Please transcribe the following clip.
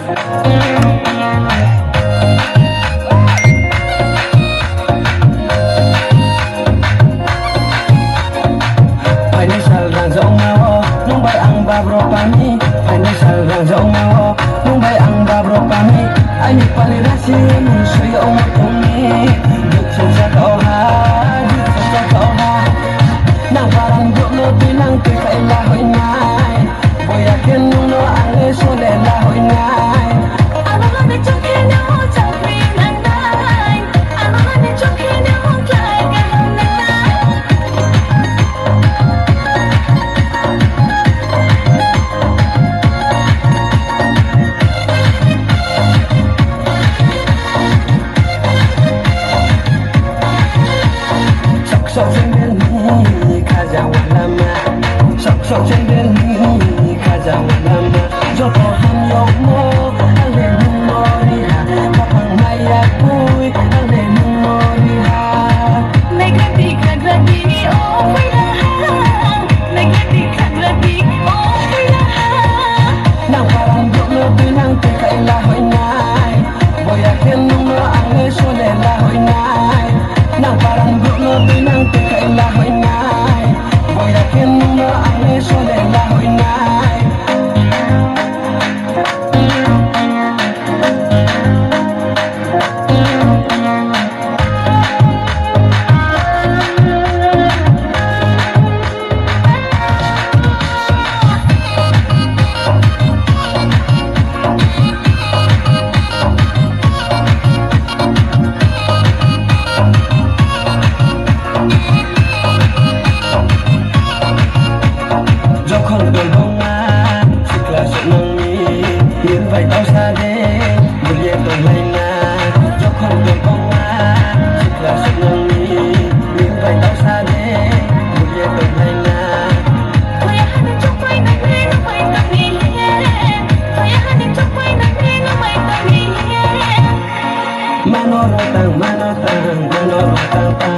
Financial rang rộng mau nung bay ang babro kami Financial rang rộng mau nung bay ang babro kami Anh palirasi suyo umatumi Duk sa kau ha Duk sa kau ha Nang parang duk no tinang tuy kay lahoy ngay Boyakin nung no ang esole lahoy ngay Ano nga na chok na ho chok nang nai Ano nga na chok na ho klay ka hong nang nai Sok trên bên ni kaja walama Sok trên bên ni kaja walama Joto ham yo mo ale mo ni ha Kapang maya kui ale mo ni ha Naglati oh may lahat Naglati oh may lahat Nang parang duk no pinang kay lahoy ngay Boyakin nung no ang esole lahoy ngay Nang parang duk no pinang kay lahoy ngay Boyakin nung no ang esole lahoy ngay Jokon dolonga sikla senangi invite tau sade belie tolaina Jokon dolonga sikla senangi invite tau sade belie tolaina Kaya hanin chok may naglino may kami Kaya hanin chok may naglino may kami Manorotang manorotang